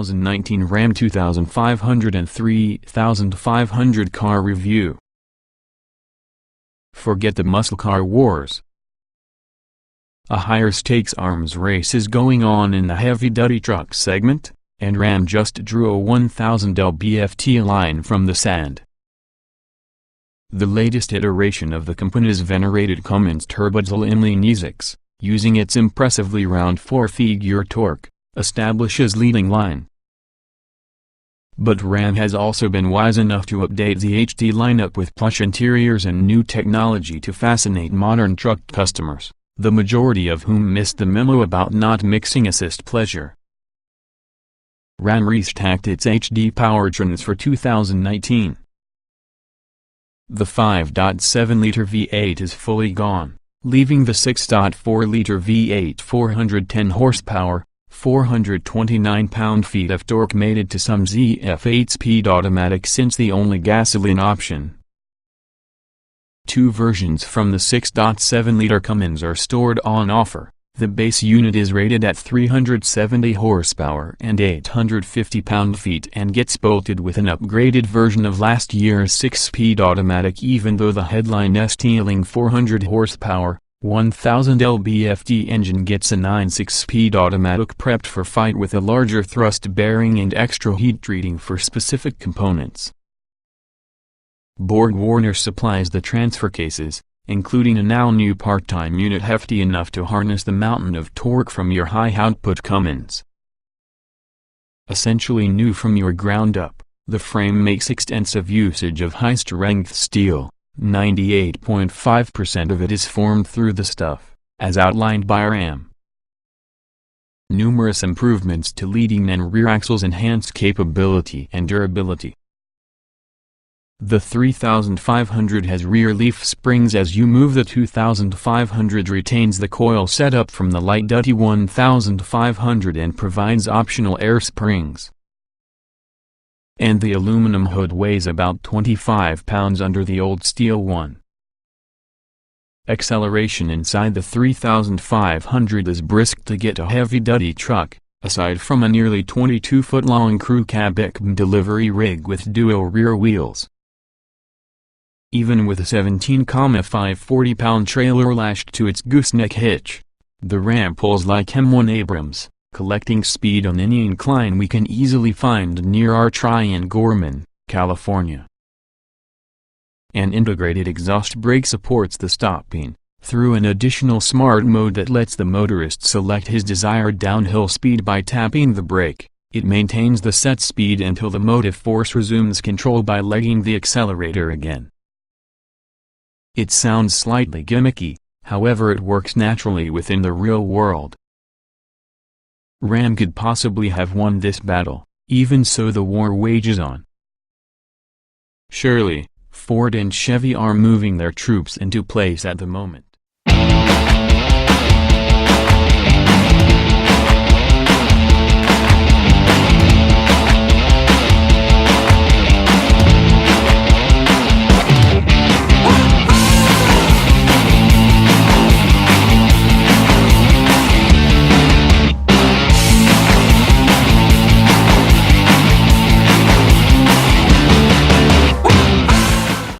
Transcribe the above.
2019 Ram 2500 and 3500 car review. Forget the muscle car wars. A higher stakes arms race is going on in the heavy-duty truck segment, and Ram just drew a 1000 lb-ft line from the sand. The latest iteration of the company's venerated Cummins turbodiesel M-Line-E6, using its impressively round 4-figure torque, establishes leading line. But Ram has also been wise enough to update the HD lineup with plush interiors and new technology to fascinate modern truck customers, the majority of whom missed the memo about not mixing assist pleasure. Ram restacked its HD powertrains for 2019. The 5.7-liter V8 is fully gone, leaving the 6.4-liter V8 410 horsepower, 429 pound-feet of torque mated to some ZF 8-speed automatic since the only gasoline option. Two versions from the 6.7-liter Cummins are stored on offer. The base unit is rated at 370 horsepower and 850 pound-feet and gets bolted with an upgraded version of last year's 6-speed automatic, even though the headline ST-ling 400 horsepower, 1000 lb-ft engine gets a 9-6-speed automatic prepped for fight with a larger thrust bearing and extra heat treating for specific components. BorgWarner supplies the transfer cases, including a now-new part-time unit hefty enough to harness the mountain of torque from your high-output Cummins. Essentially new from your ground up, the frame makes extensive usage of high-strength steel. 98.5% of it is formed through the stuff, as outlined by Ram. Numerous improvements to leading and rear axles enhance capability and durability. The 3500 has rear leaf springs as you move. The 2500 retains the coil setup from the light-duty 1500 and provides optional air springs. And the aluminum hood weighs about 25 pounds under the old steel one. Acceleration inside the 3500 is brisk to get a heavy-duty truck, aside from a nearly 22-foot-long crew cab delivery rig with dual rear wheels. Even with a 17,540-pound trailer lashed to its gooseneck hitch, the Ram pulls like M1 Abrams, collecting speed on any incline we can easily find near our try in Gorman, California. An integrated exhaust brake supports the stopping, through an additional smart mode that lets the motorist select his desired downhill speed by tapping the brake. It maintains the set speed until the motive force resumes control by legging the accelerator again. It sounds slightly gimmicky, however it works naturally within the real world. Ram could possibly have won this battle, even so the war wages on. Surely, Ford and Chevy are moving their troops into place at the moment.